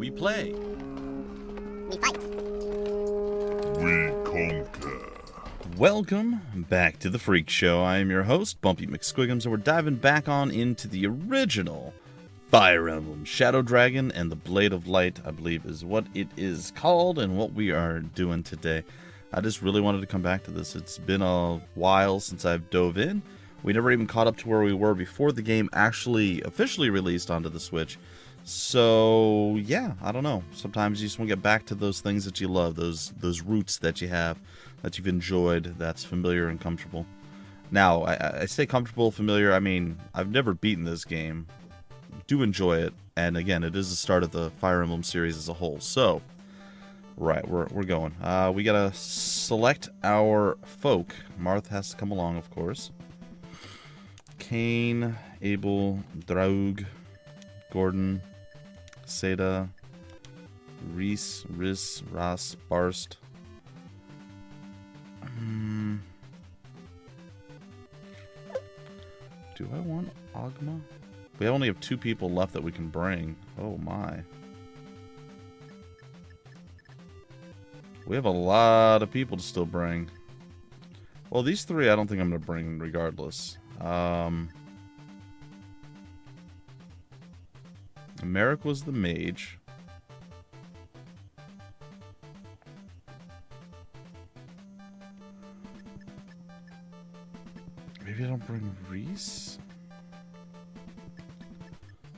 We play. We fight. We conquer. Welcome back to the Freak Show. I am your host, Bumpy McSquiggums, and we're diving back on into the original Fire Emblem Shadow Dragon and the Blade of Light, I believe is what it is called and what we are doing today. I just really wanted to come back to this. It's been a while since I've dove in. We never even caught up to where we were before the game actually officially released onto the Switch. So, yeah, I don't know. Sometimes you just want to get back to those things that you love, those roots that you have, that you've enjoyed, that's familiar and comfortable. Now, I say comfortable, familiar, I mean, I've never beaten this game. Do enjoy it, and again, it is the start of the Fire Emblem series as a whole. So, right, we're going. We gotta select our folk. Marth has to come along, of course. Cain, Abel, Draug, Gordon, Seda, Reese, Riss, Ross, Barst. Do I want Ogma? We only have 2 people left that we can bring. Oh my. We have a lot of people to still bring. Well, these 3 I don't think I'm going to bring regardless. Merrick was the mage. Maybe I don't bring Reese?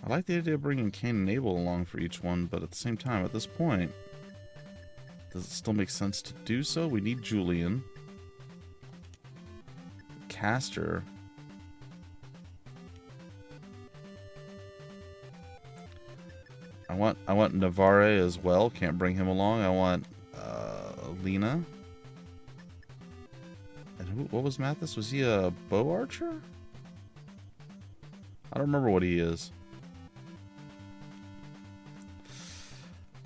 I like the idea of bringing Cain and Abel along for each one, but at the same time, at this point, does it still make sense to do so? We need Julian. Castor. I want Navarre as well. Can't bring him along. I want Lena. And what was Mathis? Was he a bow archer? I don't remember what he is.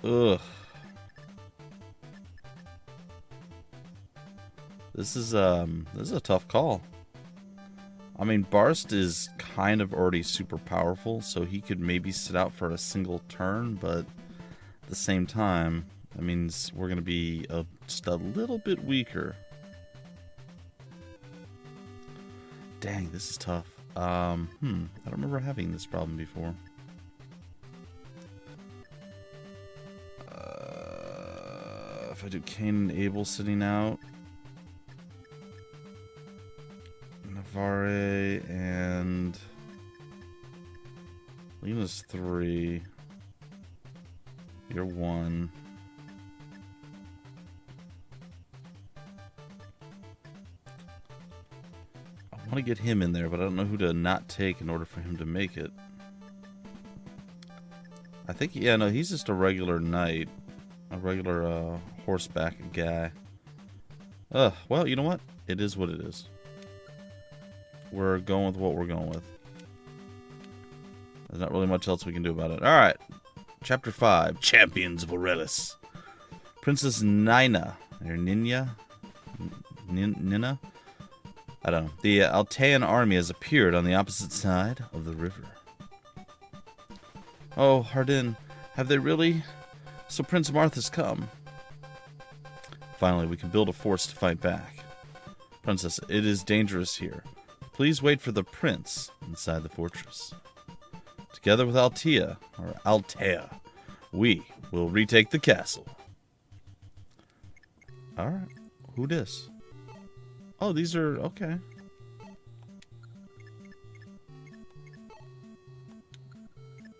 Ugh. This is a tough call. I mean, Barst is kind of already super powerful, so he could maybe sit out for a single turn, but at the same time, that means we're going to be just a little bit weaker. Dang, this is tough. I don't remember having this problem before. If I do Cain and Abel sitting out, Navarre and Lena's 3. You're 1. I want to get him in there, but I don't know who to not take in order for him to make it. I think, yeah, no, he's just a regular knight. A regular horseback guy. Well, you know what? It is what it is. We're going with what we're going with. There's not really much else we can do about it. Alright. Chapter 5. Champions of Aurelis. Princess Nina. Or Nina? Nina? I don't know. The Altean army has appeared on the opposite side of the river. Oh, Hardin. Have they really? So Prince Marth has come. Finally, we can build a force to fight back. Princess, it is dangerous here. Please wait for the prince inside the fortress. Together with Altea, we will retake the castle. Alright. Who dis? Oh, these are... okay.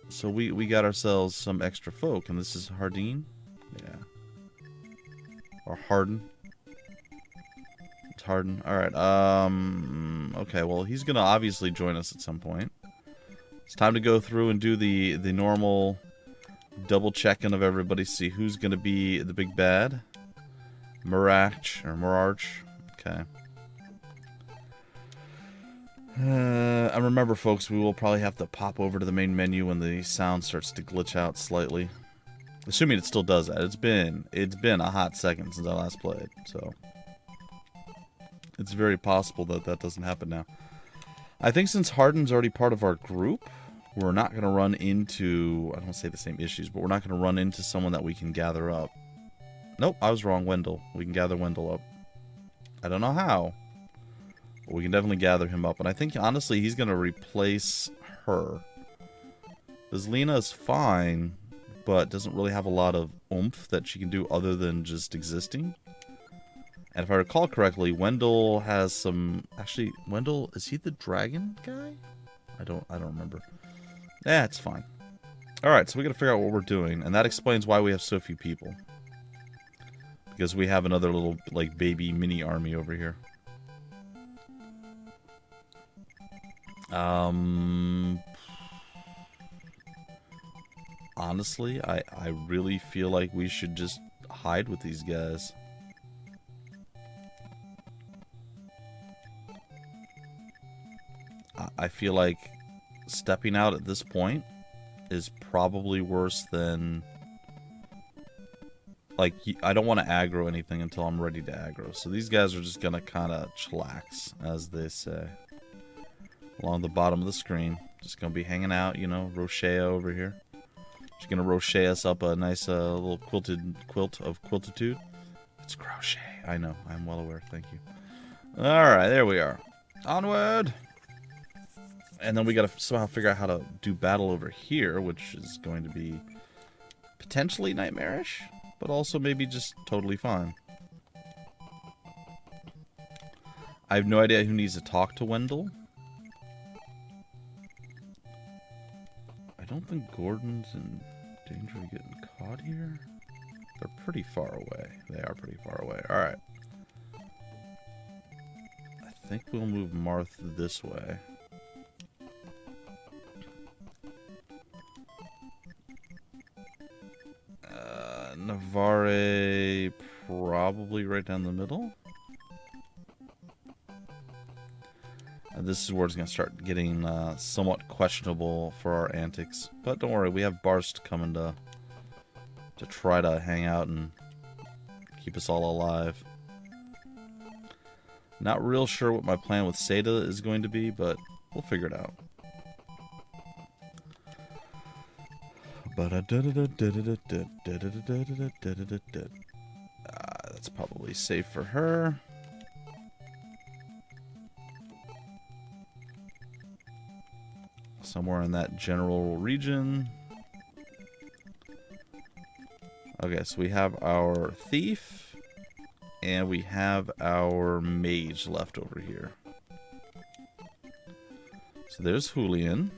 So we got ourselves some extra folk, and this is Hardin? Yeah. Or Hardin. It's Hardin. Alright, okay, well, he's gonna obviously join us at some point. It's time to go through and do the normal double checking of everybody, see who's gonna be the big bad. Marach. Okay. I remember, folks, we will probably have to pop over to the main menu when the sound starts to glitch out slightly. Assuming it still does that. It's been a hot second since I last played, so it's very possible that that doesn't happen now. I think since Hardin's already part of our group, we're not going to run into, I don't say the same issues, but we're not going to run into someone that we can gather up. Nope, I was wrong, Wendel. We can gather Wendel up. I don't know how, but we can definitely gather him up. And I think, honestly, he's going to replace her. Because Lena is fine, but doesn't really have a lot of oomph that she can do other than just existing. And if I recall correctly, Wendel has some... Actually, Wendel, is he the dragon guy? I don't remember. Yeah, it's fine. Alright, so we gotta figure out what we're doing, and that explains why we have so few people. Because we have another little, like, baby mini army over here. Honestly, I really feel like we should just hide with these guys. I feel like stepping out at this point is probably worse than... Like, I don't want to aggro anything until I'm ready to aggro. So these guys are just going to kind of chillax, as they say. Along the bottom of the screen. Just going to be hanging out, you know, Rochea over here. She's going to Rochea us up a nice little quilt of quiltitude. It's crochet. I know. I'm well aware. Thank you. Alright, there we are. Onward! And then we got to somehow figure out how to do battle over here, which is going to be potentially nightmarish, but also maybe just totally fine. I have no idea who needs to talk to Wendel. I don't think Gordon's in danger of getting caught here. They're pretty far away. They are pretty far away. Alright. I think we'll move Marth this way. Navarre probably right down the middle. And this is where it's going to start getting somewhat questionable for our antics. But don't worry, we have Barst coming to try to hang out and keep us all alive. Not real sure what my plan with Seda is going to be, but we'll figure it out. That's probably safe for her. Somewhere in that general region. Okay, so we have our thief and we have our mage left over here. So there's Julian.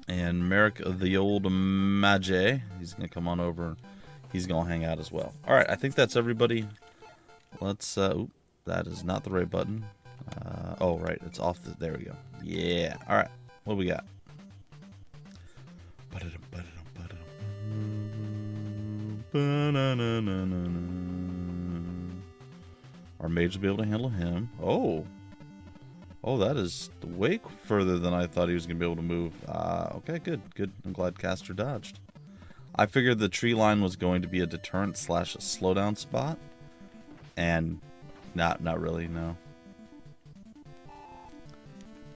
And Merrick, the old Mage, he's going to come on over. He's going to hang out as well. Alright, I think that's everybody. Let's, oop, that is not the right button. Oh, right, it's off the, there we go. Yeah, alright, what do we got? Our mage will be able to handle him. Oh. Oh, that is way further than I thought he was going to be able to move. Okay, good, good. I'm glad Caster dodged. I figured the tree line was going to be a deterrent / a slowdown spot. And not really, no.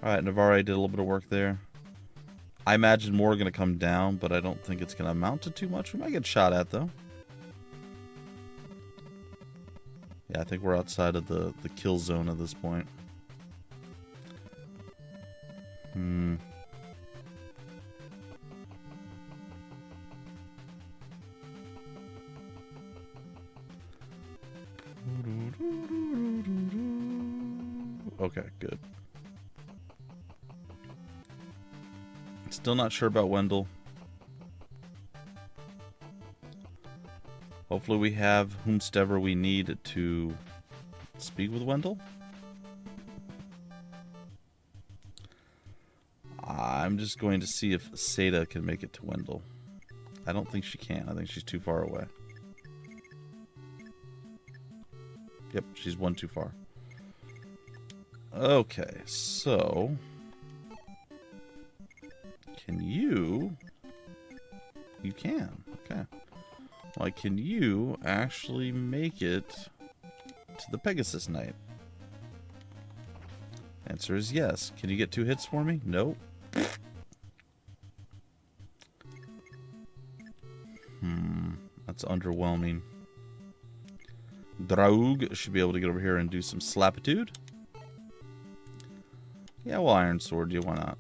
Alright, Navarre did a little bit of work there. I imagine more are going to come down, but I don't think it's going to amount to too much. We might get shot at, though. Yeah, I think we're outside of the kill zone at this point. Okay, good. Still not sure about Wendel. Hopefully we have whomstever we need to speak with Wendel. I'm just going to see if Seda can make it to Wendel. I don't think she can. I think she's too far away. Yep, she's one too far. Okay, so... Can you... You can. Okay. Like, can you actually make it to the Pegasus Night? Answer is yes. Can you get 2 hits for me? Nope. It's underwhelming. Draug should be able to get over here and do some slapitude. Yeah, well, Iron Sword you. Why not?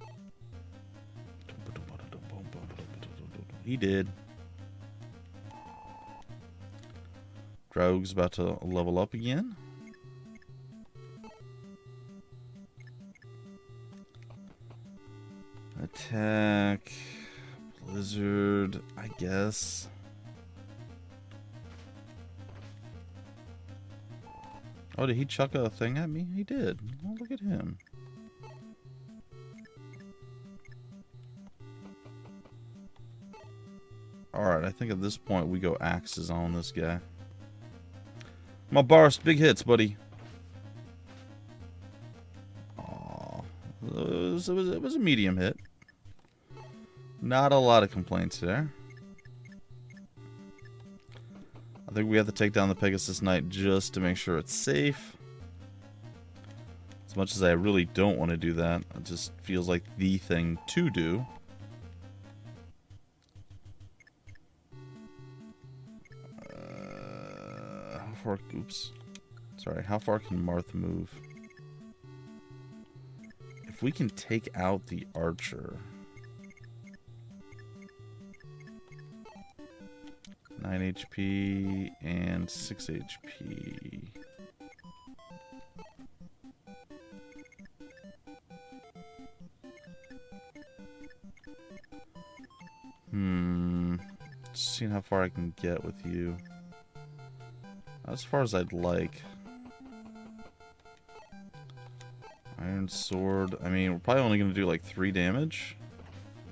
He did. Draug's about to level up again. Attack. Blizzard, I guess. Oh, did he chuck a thing at me? He did. Oh, look at him. Alright, I think at this point we go axes on this guy. My Barst, big hits, buddy. Aww. It was a medium hit. Not a lot of complaints there. I think we have to take down the Pegasus Knight just to make sure it's safe. As much as I really don't want to do that, it just feels like the thing to do. How far? Oops. Sorry. How far can Marth move? If we can take out the archer. 9 HP and 6 HP. Just seeing how far I can get with you. As far as I'd like. Iron Sword. I mean, we're probably only going to do like 3 damage.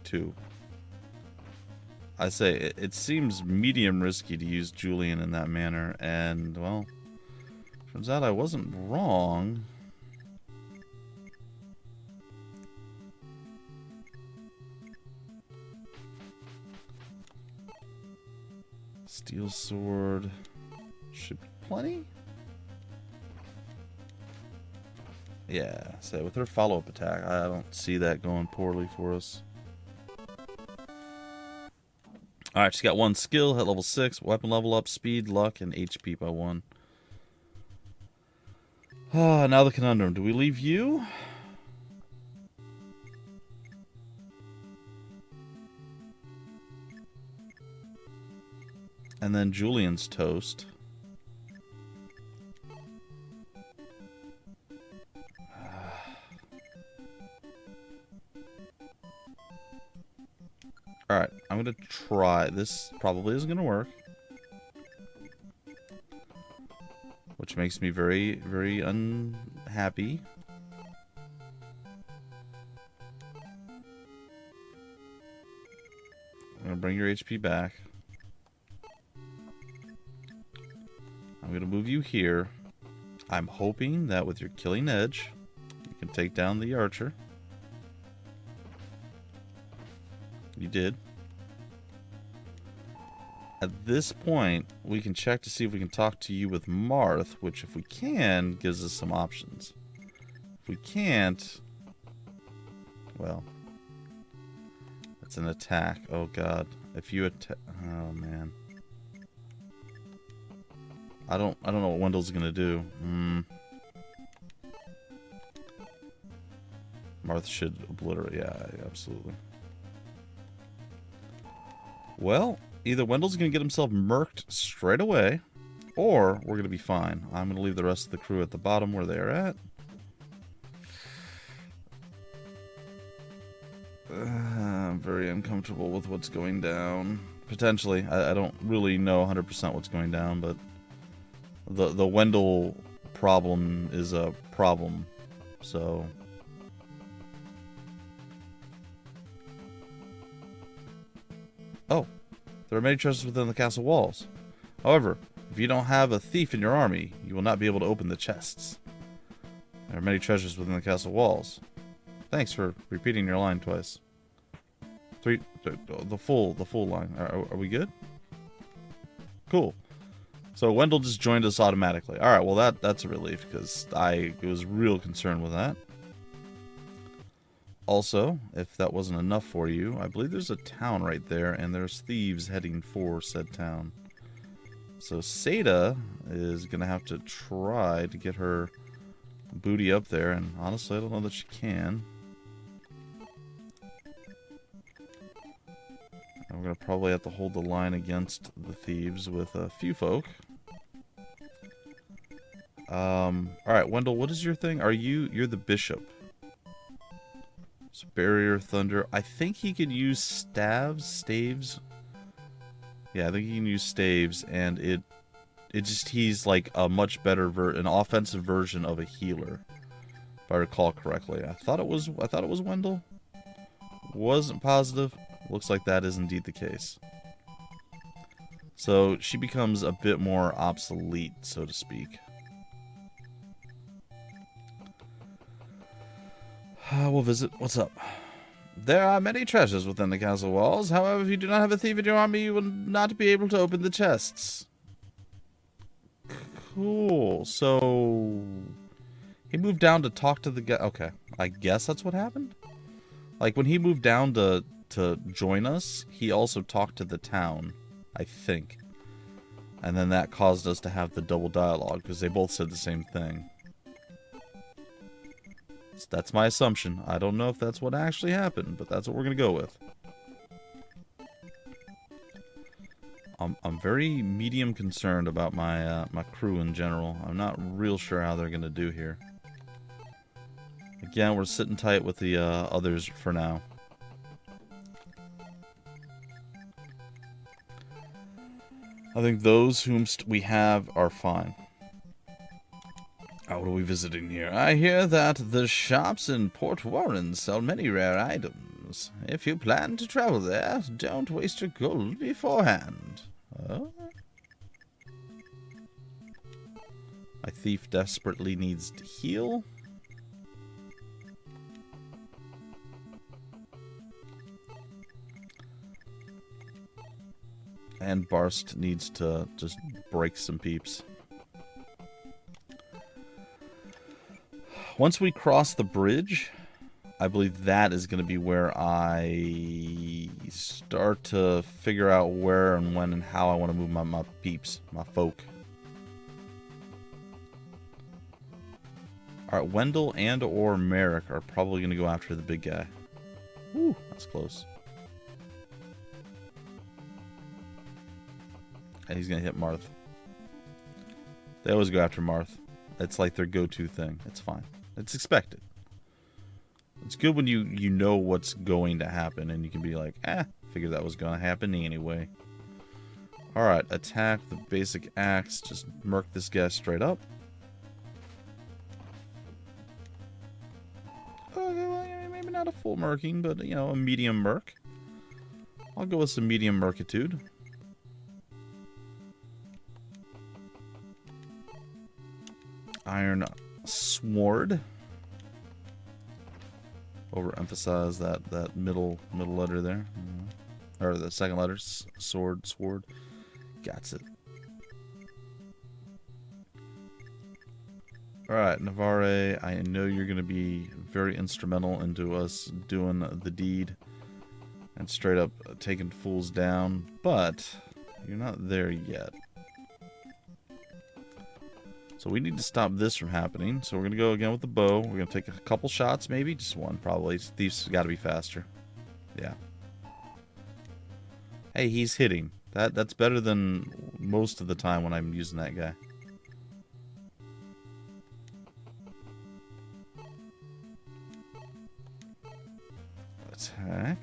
2. I say, it seems medium risky to use Julian in that manner, and, well, turns out I wasn't wrong. Steel Sword should be plenty. Yeah, so with her follow-up attack, I don't see that going poorly for us. Alright, she's got 1 skill, at level 6, weapon level up, speed, luck, and HP by 1. Ah, now the conundrum. Do we leave you? And then Julian's toast. Alright, I'm going to try. This probably isn't going to work. Which makes me very, very unhappy. I'm going to bring your HP back. I'm going to move you here. I'm hoping that with your killing edge, you can take down the archer. You did. At this point, we can check to see if we can talk to you with Marth, which if we can, gives us some options. If we can't, well, it's an attack. Oh god. If you attack, oh man. I don't know what Wendel's gonna do. Marth should obliterate. Yeah, absolutely. Well, either Wendel's going to get himself murked straight away, or we're going to be fine. I'm going to leave the rest of the crew at the bottom where they are at. I'm very uncomfortable with what's going down. Potentially. I don't really know 100% what's going down, but the Wendel problem is a problem. So... Oh, there are many treasures within the castle walls. However, if you don't have a thief in your army, you will not be able to open the chests. There are many treasures within the castle walls. Thanks for repeating your line twice. The full line. Are we good? Cool. So Wendel just joined us automatically. All right, well that's a relief because I was real concerned with that. Also, if that wasn't enough for you, I believe there's a town right there, and there's thieves heading for said town. So Seda is going to have to try to get her booty up there, and honestly, I don't know that she can. And we're going to probably have to hold the line against the thieves with a few folk. Alright, Wendel, what is your thing? You're the bishop. So barrier, thunder. I think he could use staves. Yeah, I think he can use staves, and he's like a much better an offensive version of a healer, if I recall correctly. I thought it was Wendel. Wasn't positive. Looks like that is indeed the case. So she becomes a bit more obsolete, so to speak. We'll visit. What's up? There are many treasures within the castle walls. However, if you do not have a thief in your army, you will not be able to open the chests. Cool. So he moved down to talk to the guy. Okay, I guess that's what happened. Like when he moved down to join us, he also talked to the town, I think. And then that caused us to have the double dialogue because they both said the same thing. That's my assumption. I don't know if that's what actually happened, but that's what we're going to go with. I'm very medium concerned about my my crew in general. I'm not real sure how they're going to do here. Again, we're sitting tight with the others for now. I think those whom we have are fine. What are we visiting here? I hear that the shops in Port Warren sell many rare items. If you plan to travel there, don't waste your gold beforehand. Oh? My thief desperately needs to heal. And Barst needs to just break some peeps. Once we cross the bridge, I believe that is going to be where I start to figure out where and when and how I want to move my peeps, my folk. Alright, Wendel and or Merrick are probably going to go after the big guy. Ooh, that's close. And he's going to hit Marth. They always go after Marth. It's like their go-to thing. It's fine. It's expected. It's good when you know what's going to happen and you can be like, figured that was going to happen anyway. Alright, attack the basic axe. Just murk this guy straight up. Okay, well, maybe not a full murking, but, you know, a medium murk. I'll go with some medium murkitude. Iron Sword. Overemphasize that middle letter there, or the second letter. Sword. Got it. All right, Navarre. I know you're going to be very instrumental into us doing the deed and straight up taking fools down, but you're not there yet. So we need to stop this from happening. So we're going to go again with the bow. We're going to take a couple shots, maybe. Just one, probably. Thief's got to be faster. Yeah. Hey, he's hitting. That's better than most of the time when I'm using that guy. Attack.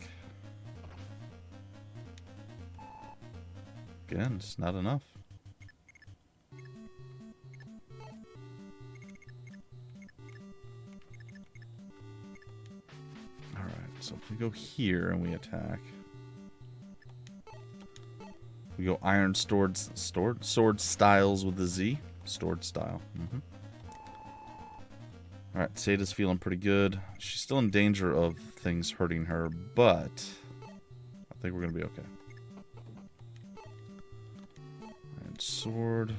Again, just not enough. So if we go here and we attack, we go iron sword styles with the Z. Sword style. Alright, Seda's feeling pretty good. She's still in danger of things hurting her, but I think we're going to be okay. Iron sword.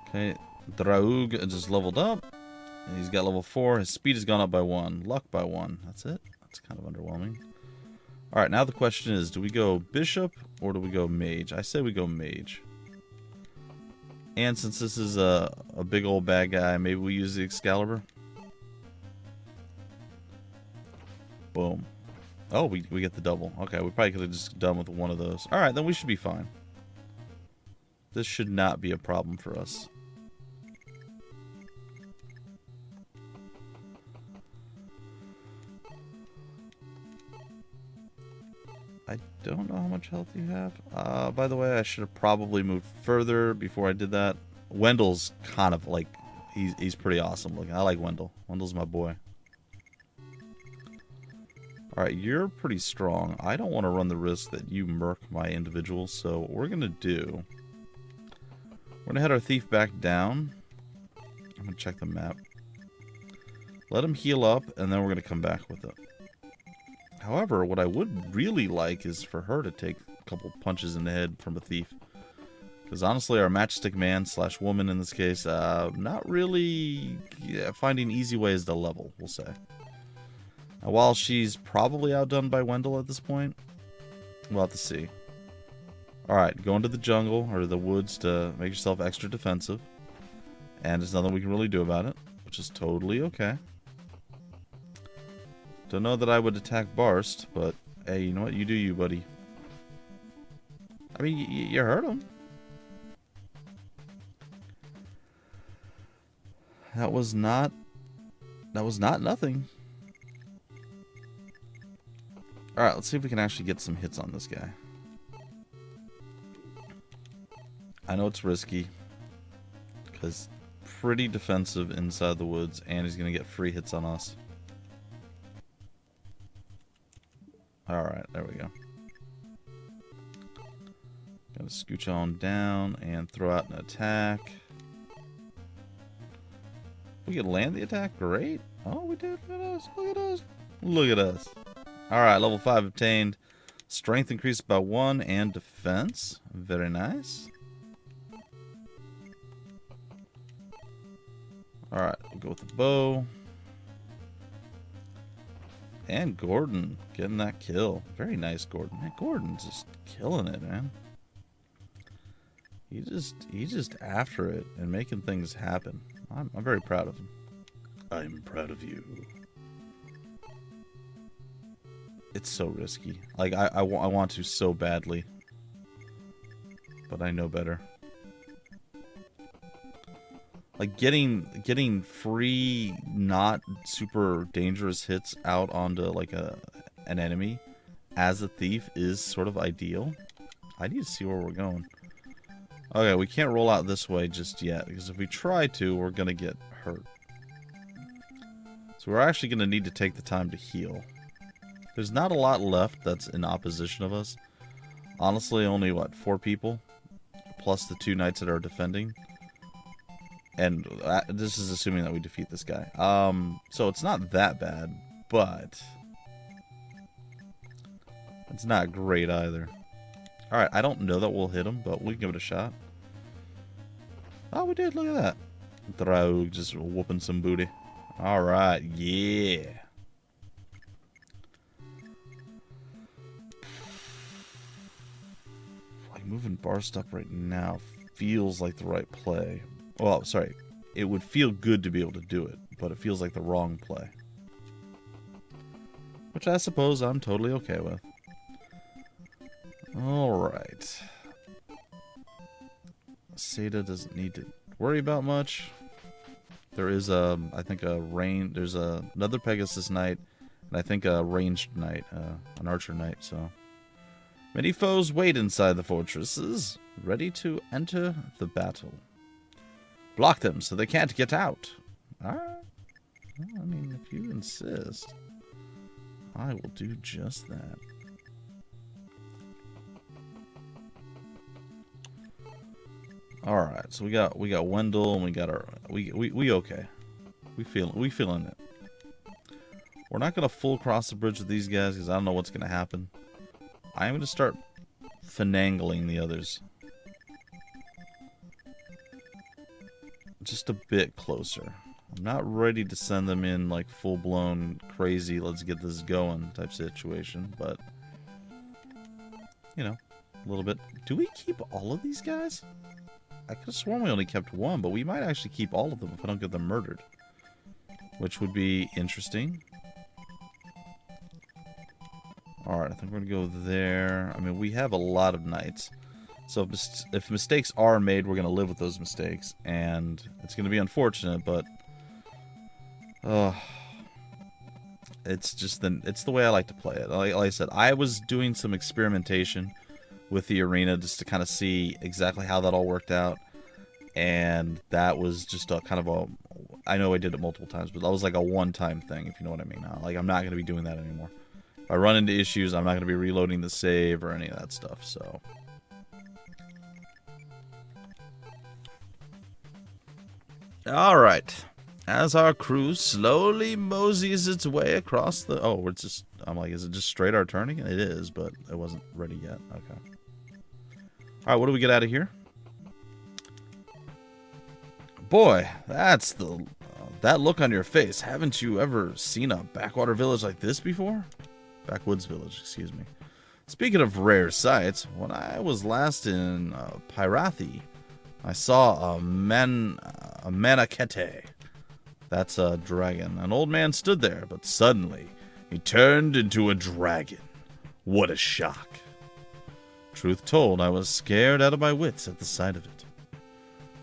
Okay, Draug just leveled up. He's got level 4. His speed has gone up by 1. Luck by 1. That's it. That's kind of underwhelming. Alright, now the question is, do we go bishop or do we go mage? I say we go mage. And since this is a big old bad guy, maybe we use the Excalibur? Boom. Oh, we get the double. Okay, we probably could have just done with one of those. Alright, then we should be fine. This should not be a problem for us. I don't know how much health you have. By the way, I should have probably moved further before I did that. Wendel's kind of like, he's pretty awesome looking. I like Wendel. Wendel's my boy. Alright, you're pretty strong. I don't want to run the risk that you murk my individuals, so what we're going to do, we're going to head our thief back down. I'm going to check the map. Let him heal up, and then we're going to come back with it. However, what I would really like is for her to take a couple punches in the head from a thief. Because honestly, our matchstick man / woman in this case, not really finding easy ways to level, we'll say. Now, while she's probably outdone by Wendel at this point, we'll have to see. Alright, go into the jungle or the woods to make yourself extra defensive. And there's nothing we can really do about it, which is totally okay. Don't know that I would attack Barst, but hey, you know what? You do you, buddy. I mean, you hurt him. That was not nothing. Alright, let's see if we can actually get some hits on this guy. I know it's risky, because pretty defensive inside the woods, and he's going to get free hits on us. Alright, there we go. Gotta scooch on down and throw out an attack. We can land the attack? Great. Oh, we did. Look at us. Look at us. Look at us. Alright, level 5 obtained. Strength increased by 1 and defense. Very nice. Alright, we'll go with the bow. And Gordon getting that kill. Very nice, Gordon. Man, Gordon's just killing it, man. He's just after it and making things happen. I'm very proud of him. I'm proud of you. It's so risky. Like, I want to so badly. But I know better. Like, getting free, not super dangerous hits out onto, like, an enemy as a thief is sort of ideal. I need to see where we're going. Okay, we can't roll out this way just yet, because if we try to, we're going to get hurt. So we're actually going to need to take the time to heal. There's not a lot left that's in opposition of us. Honestly, only, what, 4 people? Plus the 2 knights that are defending. And this is assuming that we defeat this guy. So it's not that bad, but it's not great either. Alright, I don't know that we'll hit him, but we can give it a shot. Oh, we did. Look at that. Draug just whooping some booty. Alright, yeah. Like, moving Barst up right now feels like the right play. Well, sorry. It would feel good to be able to do it, but it feels like the wrong play. Which I suppose I'm totally okay with. Alright. Seda doesn't need to worry about much. There is I think there's another Pegasus Knight, and I think a ranged knight, an archer knight, so. Many foes wait inside the fortresses, ready to enter the battle. Block them so they can't get out. Alright. Well, I mean, if you insist, I will do just that. Alright, so we got Wendel, and we got our we okay. We feeling it. We're not gonna full cross the bridge with these guys because I don't know what's gonna happen. I'm gonna start finagling the others. Just a bit closer. I'm not ready to send them in like full-blown crazy, let's get this going type situation, but you know, a little bit. Do we keep all of these guys? I could have sworn we only kept one, but we might actually keep all of them if I don't get them murdered. Which would be interesting. Alright, I think we're going to go there. I mean, we have a lot of knights. So if mistakes are made, we're going to live with those mistakes. And it's going to be unfortunate, but... it's just it's the way I like to play it. Like I said, I was doing some experimentation with the arena just to kind of see exactly how that all worked out. And that was just a kind of a... I know I did it multiple times, but that was like a one-time thing, if you know what I mean. Like, I'm not going to be doing that anymore. If I run into issues, I'm not going to be reloading the save or any of that stuff, so... Alright. As our crew slowly moseys its way across the... Oh, it's just... I'm like, is it just straight our turning? It is, but it wasn't ready yet. Okay. Alright, what do we get out of here? Boy, that's the... that look on your face. Haven't you ever seen a backwater village like this before? Backwoods village, excuse me. Speaking of rare sights, when I was last in Pyrathi, I saw a manakete. That's a dragon. An old man stood there, but suddenly he turned into a dragon. What a shock. Truth told, I was scared out of my wits at the sight of it.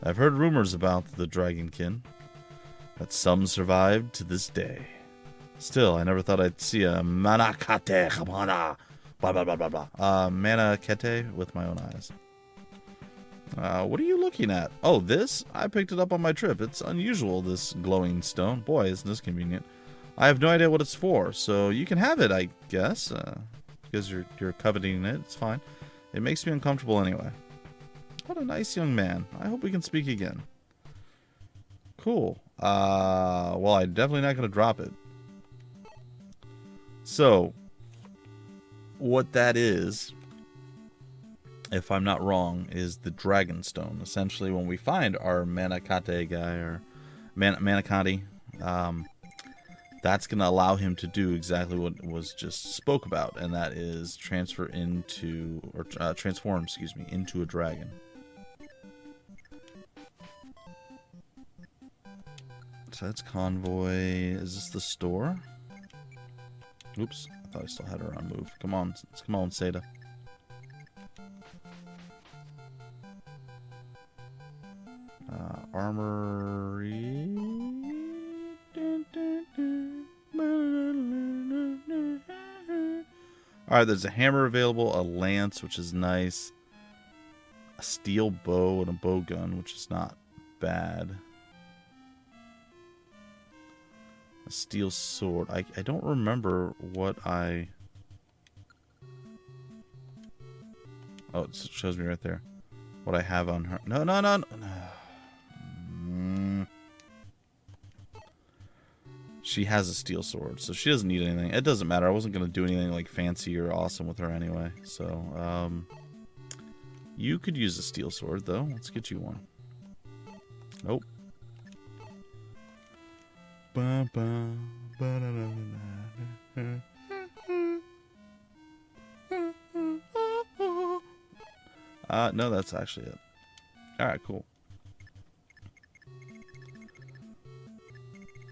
I've heard rumors about the dragonkin, that some survived to this day. Still, I never thought I'd see a manakete manakete with my own eyes. What are you looking at? Oh, this? I picked it up on my trip. It's unusual, this glowing stone. Boy, isn't this convenient. I have no idea what it's for, so you can have it, I guess. Because you're coveting it. It's fine. It makes me uncomfortable anyway. What a nice young man. I hope we can speak again. Cool. Well, I'm definitely not going to drop it. So, what that is, if I'm not wrong, is the Dragonstone. Essentially, when we find our Manakate guy, or Manakati, that's going to allow him to do exactly what was just spoke about, and that is transform, into a dragon. So that's convoy. Is this the store? Oops, I thought I still had her on move. Come on, Seda. Armory. Alright, there's a hammer available, a lance, which is nice, a steel bow, and a bow gun, which is not bad. A steel sword. I don't remember what I... Oh, it shows me right there. What I have on her. No. She has a steel sword, so she doesn't need anything. It doesn't matter. I wasn't going to do anything like fancy or awesome with her anyway. So, you could use a steel sword, though. Let's get you one. Nope. No, that's actually it. Alright, cool.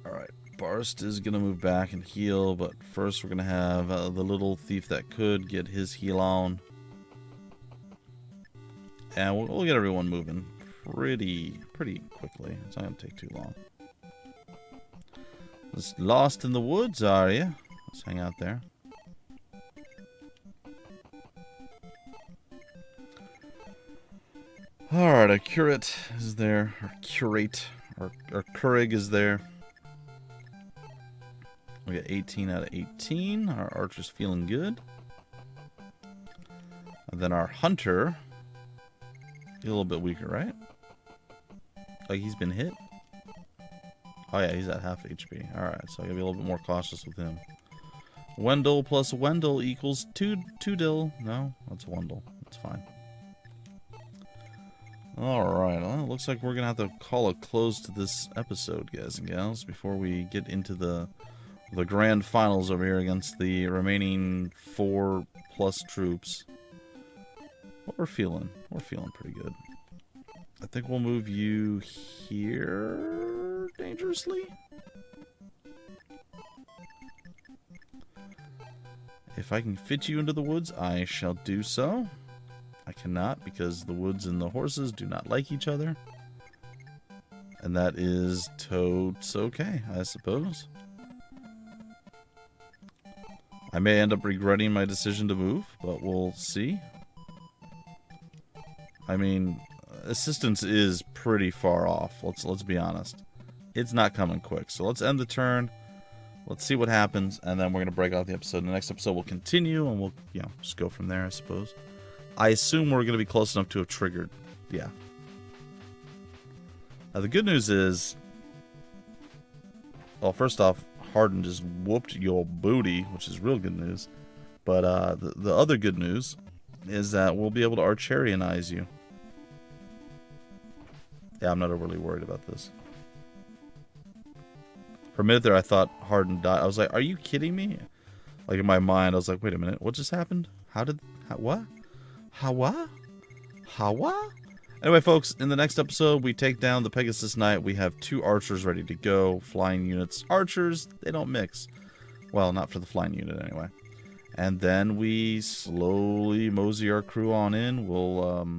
Alright, Barst is going to move back and heal, but first we're going to have the little thief that could get his heal on. And we'll get everyone moving pretty quickly. It's not going to take too long. Just lost in the woods, are you? Let's hang out there. Alright, our curate is there. Our curate. Our Kurig is there. We got 18 out of 18. Our archer's feeling good. And then our hunter. He's a little bit weaker, right? Like he's been hit? Oh yeah, he's at half HP. Alright, so I gotta be a little bit more cautious with him. Wendel plus Wendel equals 2 dill. No, that's Wendel. That's fine. Alright, well, it looks like we're gonna have to call a close to this episode, guys and gals, before we get into the grand finals over here against the remaining 4+ troops. we're feeling pretty good. I think we'll move you here dangerously. If I can fit you into the woods, I shall do so. I cannot because the woods and the horses do not like each other. And that is totes okay, I suppose. I may end up regretting my decision to move, but we'll see. I mean, assistance is pretty far off. Let's be honest. It's not coming quick. So let's end the turn. Let's see what happens, and then we're going to break off the episode. In the next episode, we'll continue, and we'll, just go from there, I suppose. I assume we're going to be close enough to have triggered. Yeah. Now, the good news is, well, first off, Harden just whooped your booty, which is real good news. But the other good news is that we'll be able to Archerianize you. Yeah, I'm not overly worried about this. For a minute there, I thought Harden died. I was like, are you kidding me? Like, in my mind, I was like, wait a minute. What just happened? What? Anyway, folks, in the next episode, we take down the Pegasus Knight. We have 2 archers ready to go. Flying units. Archers, they don't mix. Well, not for the flying unit, anyway. And then we slowly mosey our crew on in. We'll,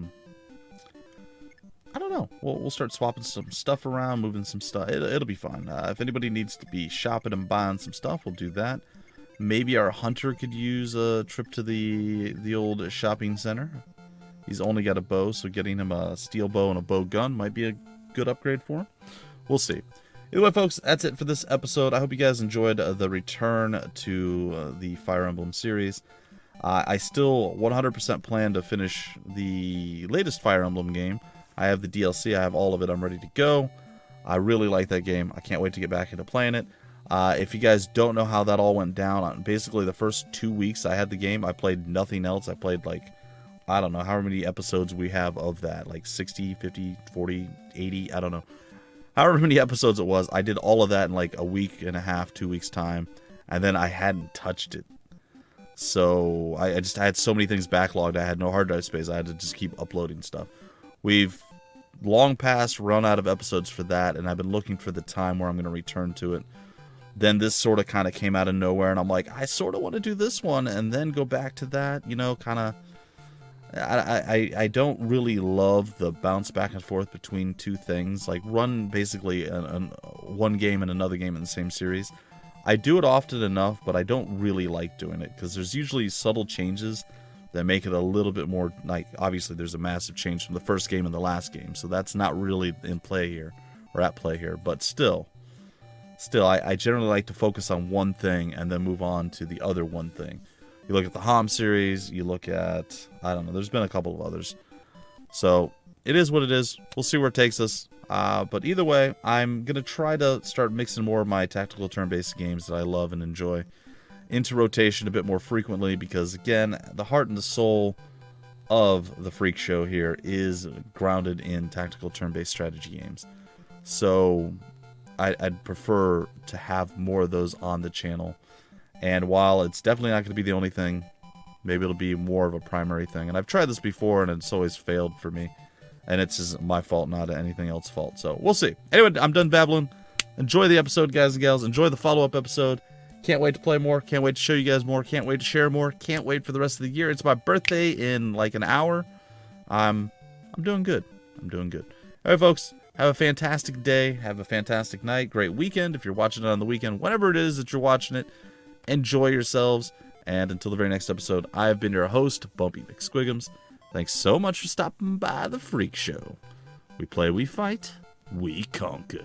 I don't know. We'll start swapping some stuff around, moving some stuff. It'll be fun. If anybody needs to be shopping and buying some stuff, we'll do that. Maybe our hunter could use a trip to the old shopping center. He's only got a bow, so getting him a steel bow and a bow gun might be a good upgrade for him. We'll see. Anyway, folks, that's it for this episode. I hope you guys enjoyed the return to the Fire Emblem series. I still 100% plan to finish the latest Fire Emblem game. I have the DLC. I have all of it. I'm ready to go. I really like that game. I can't wait to get back into playing it. If you guys don't know how that all went down, basically the first 2 weeks I had the game, I played nothing else. I played I don't know how many episodes we have of that, 60, 50, 40, 80, I don't know. However many episodes it was, I did all of that in a week and a half, 2 weeks time, and then I hadn't touched it. So I had so many things backlogged, I had no hard drive space, I had to just keep uploading stuff. We've long past run out of episodes for that, and I've been looking for the time where I'm going to return to it. Then this sort of kind of came out of nowhere, and I'm like, I sort of want to do this one, and then go back to that, kind of. I don't really love the bounce back and forth between 2 things. Run basically one game and another game in the same series. I do it often enough, but I don't really like doing it because there's usually subtle changes that make it a little bit more, obviously there's a massive change from the first game and the last game, so that's not really in play here, or at play here, but still, I generally like to focus on one thing and then move on to the other one thing. You look at the HOM series, you look at, I don't know, there's been a couple of others. So, it is what it is. We'll see where it takes us. But either way, I'm going to try to start mixing more of my tactical turn-based games that I love and enjoy into rotation a bit more frequently because, again, the heart and the soul of the Freak Show here is grounded in tactical turn-based strategy games. So, I'd prefer to have more of those on the channel. And while it's definitely not going to be the only thing, maybe it'll be more of a primary thing. And I've tried this before, and it's always failed for me. And it's just my fault, not anything else's fault. So, we'll see. Anyway, I'm done babbling. Enjoy the episode, guys and gals. Enjoy the follow-up episode. Can't wait to play more. Can't wait to show you guys more. Can't wait to share more. Can't wait for the rest of the year. It's my birthday in an hour. I'm doing good. I'm doing good. All right, folks. Have a fantastic day. Have a fantastic night. Great weekend if you're watching it on the weekend. Whenever it is that you're watching it. Enjoy yourselves, and until the very next episode, I've been your host, Bumpy McSquigums. Thanks so much for stopping by the Freak Show. We play, we fight, we conquer.